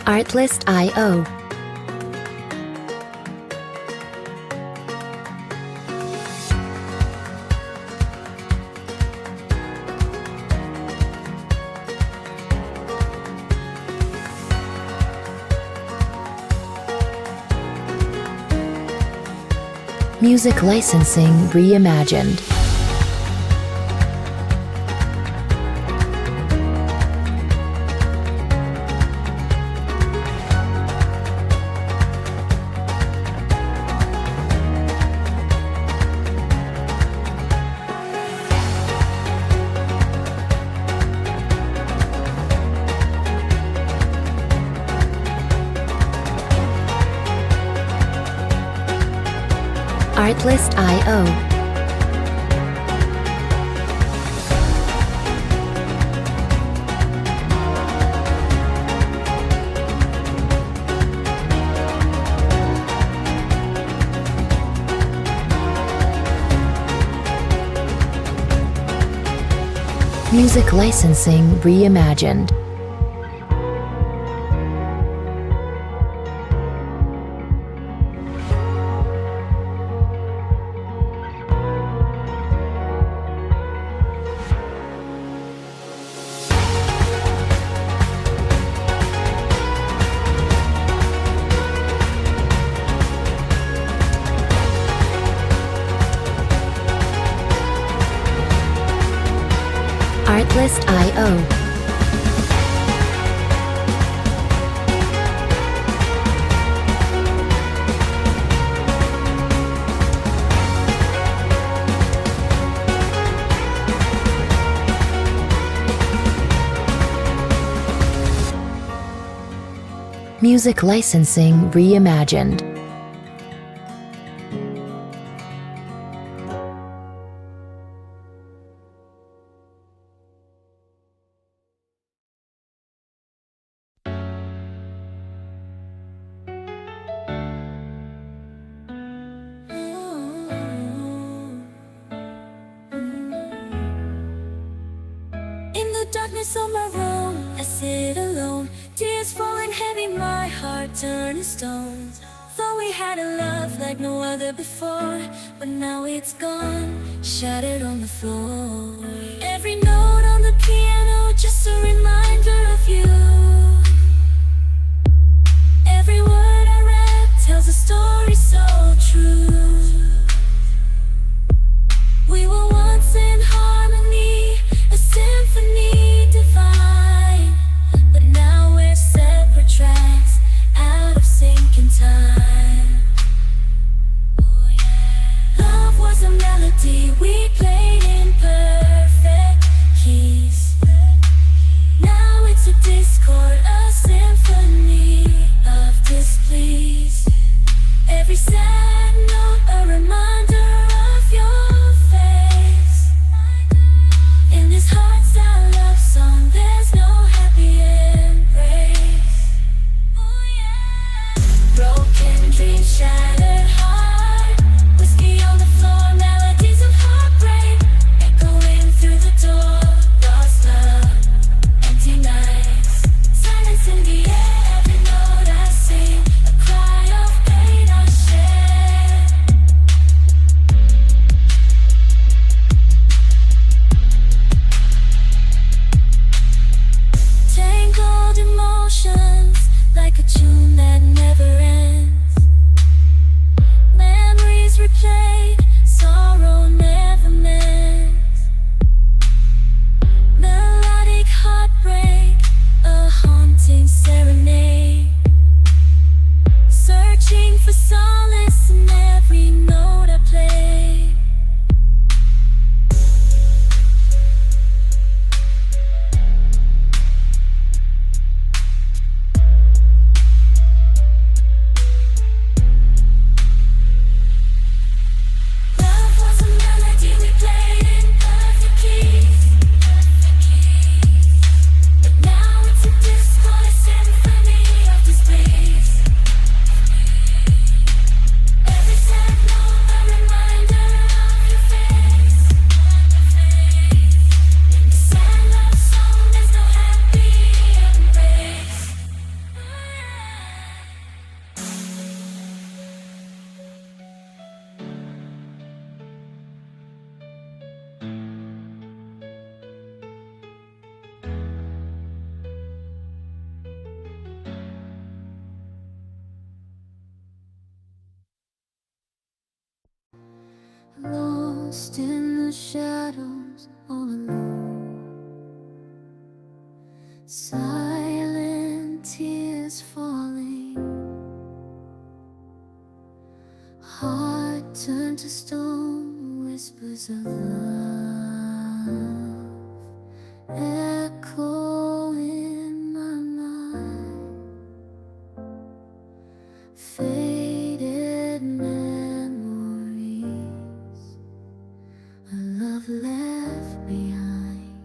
Artlist.io. Music licensing reimagined. Artlist.io. Music licensing reimagined. Artlist.io. Music licensing reimagined. In the darkness of my room, I sit alone. Tears falling heavy, my heart turning stone. Thought we had a love like no other before, but now it's gone, shattered on the floor. Every note on the piano, just a reminder of you. Every word I read tells a story so true. We were once in harmony, a symphony divine, but now we're separate tracks, out of sync in time. Oh, yeah. Love was a melody we played in perfect keys. Now it's a discord, a symphony of displease. Every sad note lost in the shadows, all alone. Silent tears falling, heart turned to stone, whispers of love echo in my mind. Faded memories, a love left behind,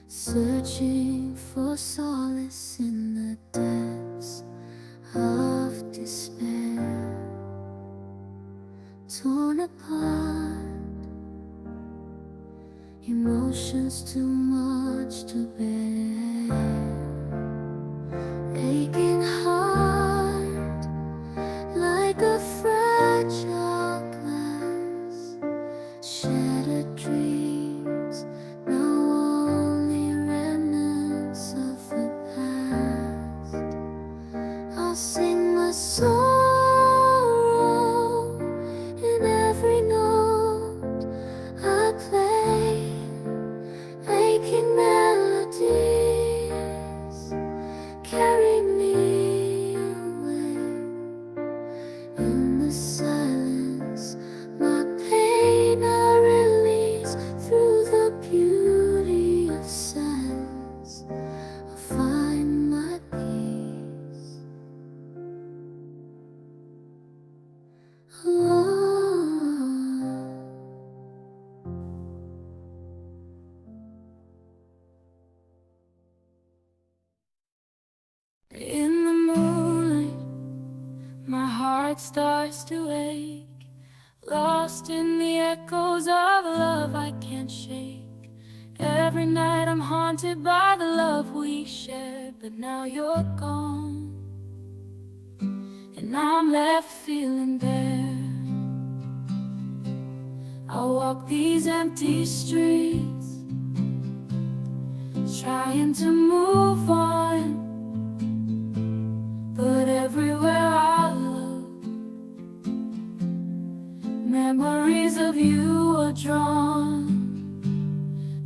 searching for solace in the depths of despair. Torn apart, emotions too much to bear. Aching heart, like a fragile glass. Shattered dreams, now only remnants of the past. I'll sing my sorrow in every note I play. Aching melodies carry me away. In the silence, my pain I release. Through the beauty of silence, I find my peace. In the moonlight, my heart starts to ache, lost in the echoes of love I can't shake. Every night I'm haunted by the love we shared, but now you're gone, and I'm left feeling bare. I walk these empty streets, trying to move on, but everywhere I look, memories of you are drawn.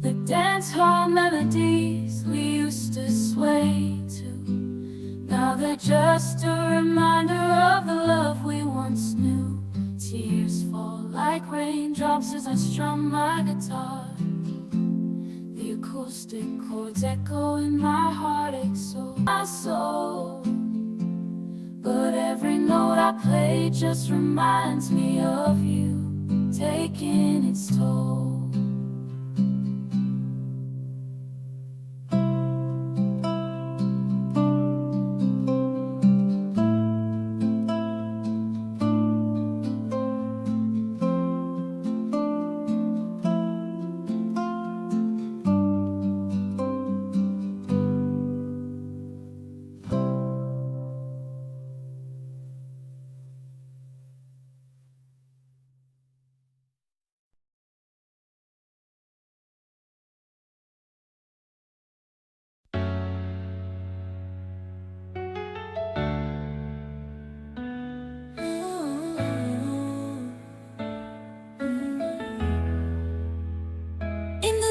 The dance hall melodies we used to sway to, now they're just a reminder of the love we once knew. Tears fall like raindrops as I strum my guitar. The acoustic chords echo in my heartache so my soul. But every note I play just reminds me of you, taking its toll.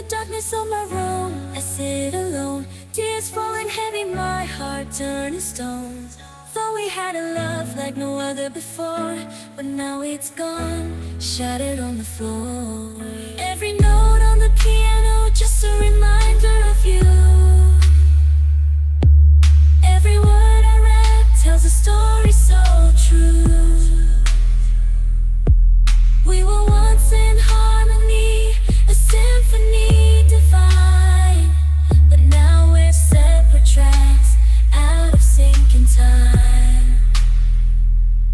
Darkness of my room, I sit alone. Tears falling heavy, my heart turning stone. Thought we had a love like no other before, but now it's gone, shattered on the floor. Every note on the piano, just a reminder of you. Every word I read tells a story so true. We were once in harmony, a symphony divine, but now we're separate tracks, out of sync in time.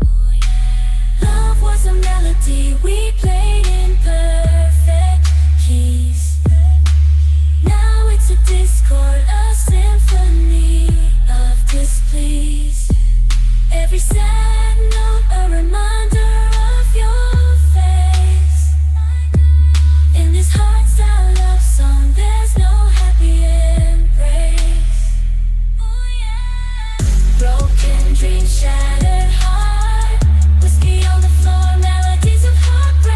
Oh yeah. Love was a melody we played in perfect keys. Now it's a discord, a symphony of displease. Every sad note a reminder of your face. In this hardstyle love song, there's no happy embrace. Oh yeah. Broken dreams, shattered heart, whiskey on the floor, melodies of heartbreak.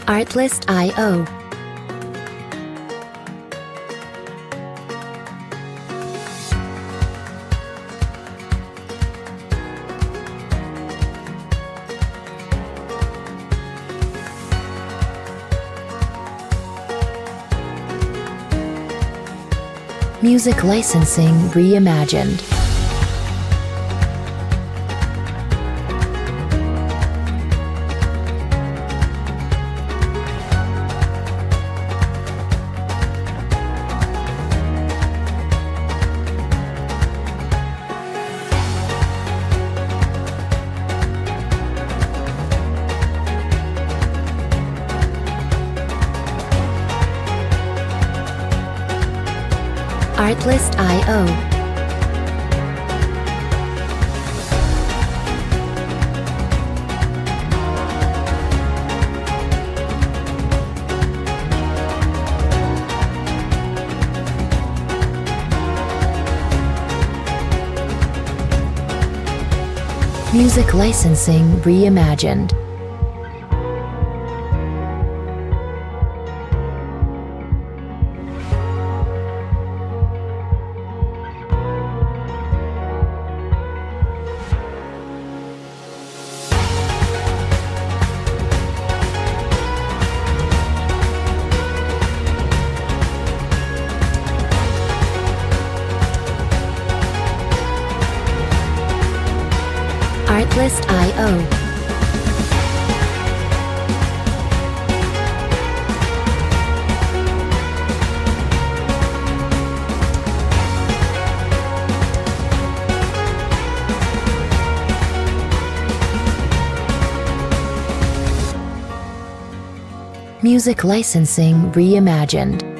Artlist.io. Music licensing reimagined. Artlist.io. Music licensing reimagined. Artlist.io. Music licensing reimagined.